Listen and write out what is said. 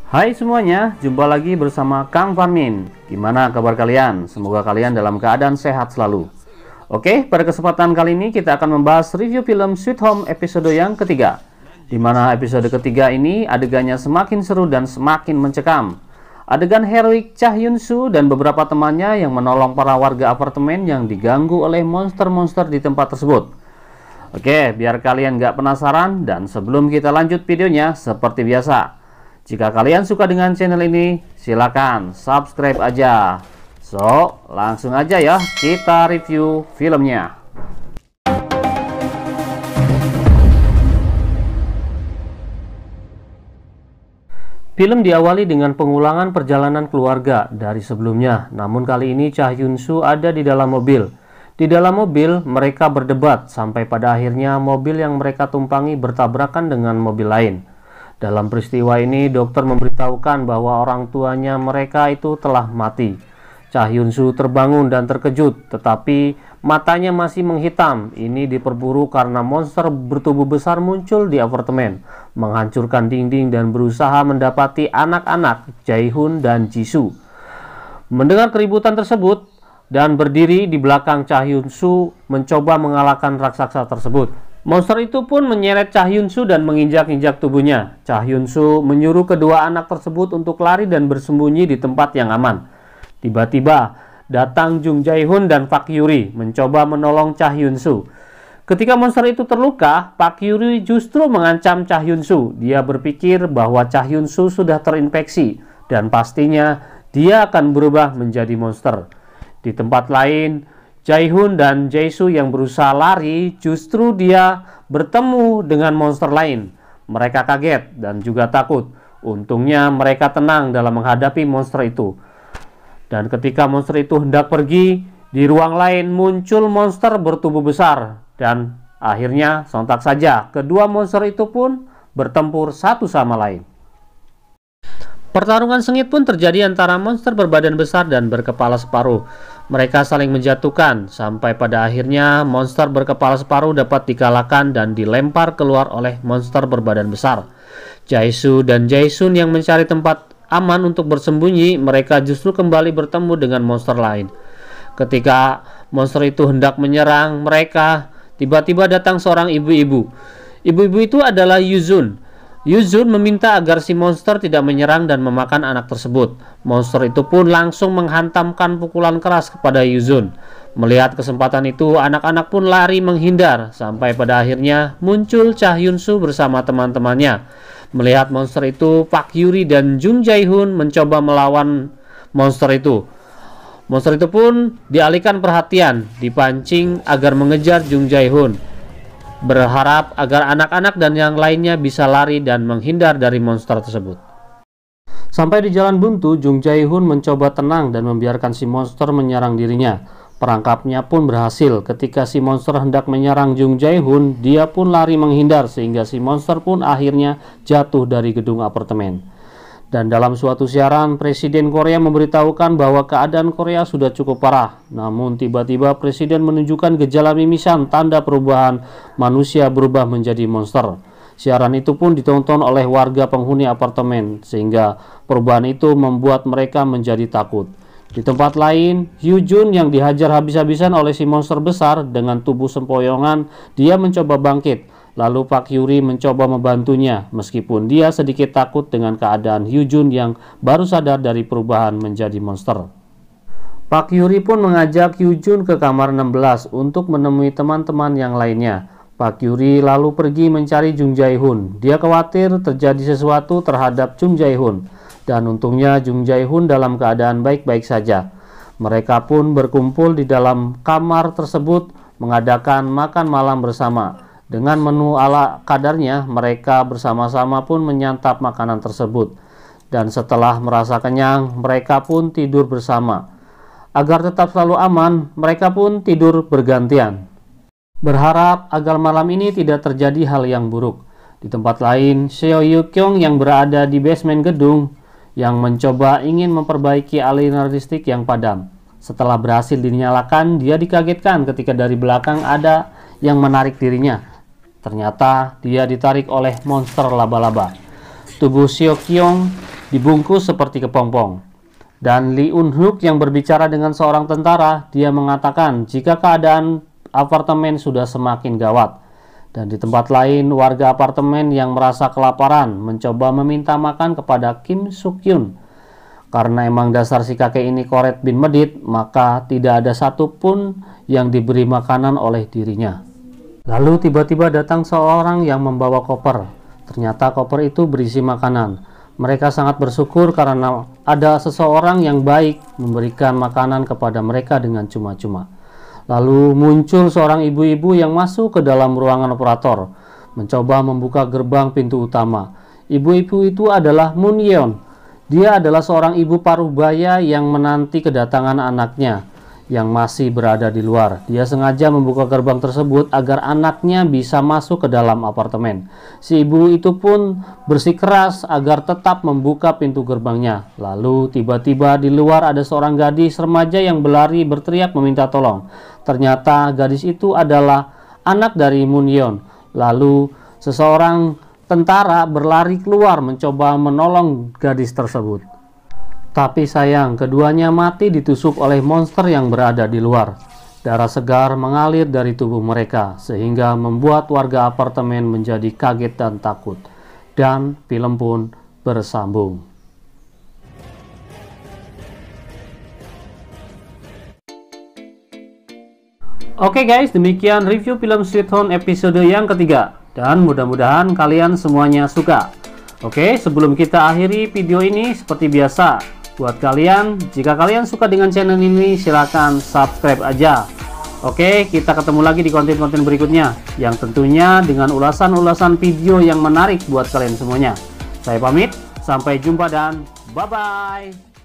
Hai semuanya, jumpa lagi bersama Kang Farmin. Gimana kabar kalian? Semoga kalian dalam keadaan sehat selalu. Oke, pada kesempatan kali ini kita akan membahas review film Sweet Home episode yang ketiga. Di mana episode ketiga ini adegannya semakin seru dan semakin mencekam. Adegan heroik Cha Hyun-soo dan beberapa temannya yang menolong para warga apartemen yang diganggu oleh monster-monster di tempat tersebut. Oke, biar kalian gak penasaran dan sebelum kita lanjut videonya, seperti biasa, jika kalian suka dengan channel ini, silakan subscribe aja. So, langsung aja ya kita review filmnya. Film diawali dengan pengulangan perjalanan keluarga dari sebelumnya. Namun kali ini Cha Hyun-soo ada di dalam mobil. Di dalam mobil, mereka berdebat sampai pada akhirnya mobil yang mereka tumpangi bertabrakan dengan mobil lain. Dalam peristiwa ini, dokter memberitahukan bahwa orang tuanya mereka itu telah mati. Cha Hyun-soo terbangun dan terkejut, tetapi matanya masih menghitam. Ini diperburuk karena monster bertubuh besar muncul di apartemen, menghancurkan dinding dan berusaha mendapati anak-anak Jae-hoon dan Jisoo. Mendengar keributan tersebut dan berdiri di belakang Cha Hyun-soo mencoba mengalahkan raksasa tersebut. Monster itu pun menyeret Cha Hyun-soo dan menginjak-injak tubuhnya. Cha Hyun-soo menyuruh kedua anak tersebut untuk lari dan bersembunyi di tempat yang aman. Tiba-tiba datang Jung Jae-hoon dan Park Yuri mencoba menolong Cha Hyun-soo. Ketika monster itu terluka, Park Yuri justru mengancam Cha Hyun-soo. Dia berpikir bahwa Cha Hyun-soo sudah terinfeksi dan pastinya dia akan berubah menjadi monster. Di tempat lain, Jae-hoon dan Jae-soo yang berusaha lari, justru dia bertemu dengan monster lain. Mereka kaget dan juga takut. Untungnya mereka tenang dalam menghadapi monster itu. Dan ketika monster itu hendak pergi, di ruang lain muncul monster bertubuh besar. Dan akhirnya sontak saja kedua monster itu pun bertempur satu sama lain. Pertarungan sengit pun terjadi antara monster berbadan besar dan berkepala separuh. Mereka saling menjatuhkan sampai pada akhirnya monster berkepala separuh dapat dikalahkan dan dilempar keluar oleh monster berbadan besar. Jae-soo dan Jae-sun yang mencari tempat aman untuk bersembunyi, mereka justru kembali bertemu dengan monster lain. Ketika monster itu hendak menyerang mereka, tiba-tiba datang seorang ibu-ibu. Ibu-ibu itu adalah Yuzun. Yuzun meminta agar si monster tidak menyerang dan memakan anak tersebut. Monster itu pun langsung menghantamkan pukulan keras kepada Yuzun. Melihat kesempatan itu, anak-anak pun lari menghindar sampai pada akhirnya muncul Cha Hyun-soo bersama teman-temannya. Melihat monster itu, Park Yuri dan Jung Jae-hoon mencoba melawan monster itu. Monster itu pun dialihkan perhatian, dipancing agar mengejar Jung Jae-hoon, berharap agar anak-anak dan yang lainnya bisa lari dan menghindar dari monster tersebut. Sampai di jalan buntu, Jung Jae-hoon mencoba tenang dan membiarkan si monster menyerang dirinya. Perangkapnya pun berhasil. Ketika si monster hendak menyerang Jung Jae-hoon, dia pun lari menghindar sehingga si monster pun akhirnya jatuh dari gedung apartemen. Dan dalam suatu siaran, Presiden Korea memberitahukan bahwa keadaan Korea sudah cukup parah. Namun tiba-tiba Presiden menunjukkan gejala mimisan tanda perubahan manusia berubah menjadi monster. Siaran itu pun ditonton oleh warga penghuni apartemen sehingga perubahan itu membuat mereka menjadi takut. Di tempat lain, Hyujun yang dihajar habis-habisan oleh si monster besar dengan tubuh sempoyongan, dia mencoba bangkit. Lalu Park Yuri mencoba membantunya meskipun dia sedikit takut dengan keadaan Hyujun yang baru sadar dari perubahan menjadi monster. Park Yuri pun mengajak Hyujun ke kamar 16 untuk menemui teman-teman yang lainnya. Park Yuri lalu pergi mencari Jung Jae-hoon. Dia khawatir terjadi sesuatu terhadap Jung Jae-hoon. Dan untungnya Jung Jae-hoon dalam keadaan baik-baik saja. Mereka pun berkumpul di dalam kamar tersebut mengadakan makan malam bersama. Dengan menu ala kadarnya, mereka bersama-sama pun menyantap makanan tersebut. Dan setelah merasa kenyang, mereka pun tidur bersama. Agar tetap selalu aman, mereka pun tidur bergantian, berharap agar malam ini tidak terjadi hal yang buruk. Di tempat lain, Seo Yu-kyung yang berada di basement gedung yang mencoba ingin memperbaiki aliran listrik yang padam. Setelah berhasil dinyalakan, dia dikagetkan ketika dari belakang ada yang menarik dirinya. Ternyata dia ditarik oleh monster laba-laba. Tubuh Seo Kyung dibungkus seperti kepompong. Dan Lee Eun-hyuk yang berbicara dengan seorang tentara, dia mengatakan jika keadaan apartemen sudah semakin gawat. Dan di tempat lain, warga apartemen yang merasa kelaparan mencoba meminta makan kepada Kim Suk-hyun. Karena emang dasar si kakek ini koret bin medit, maka tidak ada satupun yang diberi makanan oleh dirinya. Lalu tiba-tiba datang seorang yang membawa koper. Ternyata koper itu berisi makanan. Mereka sangat bersyukur karena ada seseorang yang baik memberikan makanan kepada mereka dengan cuma-cuma. Lalu muncul seorang ibu-ibu yang masuk ke dalam ruangan operator, mencoba membuka gerbang pintu utama. Ibu-ibu itu adalah Moon Yeon. Dia adalah seorang ibu paruh baya yang menanti kedatangan anaknya yang masih berada di luar. Dia sengaja membuka gerbang tersebut agar anaknya bisa masuk ke dalam apartemen. Si ibu itu pun bersikeras agar tetap membuka pintu gerbangnya. Lalu tiba-tiba di luar ada seorang gadis remaja yang berlari berteriak meminta tolong. Ternyata gadis itu adalah anak dari Moon Yeon. Lalu seseorang tentara berlari keluar mencoba menolong gadis tersebut. Tapi sayang, keduanya mati ditusuk oleh monster yang berada di luar. Darah segar mengalir dari tubuh mereka, sehingga membuat warga apartemen menjadi kaget dan takut. Dan film pun bersambung. Oke guys, demikian review film Sweet Home episode yang ketiga. Dan mudah-mudahan kalian semuanya suka. Oke, sebelum kita akhiri video ini seperti biasa, buat kalian, jika kalian suka dengan channel ini, silahkan subscribe aja. Oke, kita ketemu lagi di konten-konten berikutnya, yang tentunya dengan ulasan-ulasan video yang menarik buat kalian semuanya. Saya pamit, sampai jumpa dan bye-bye.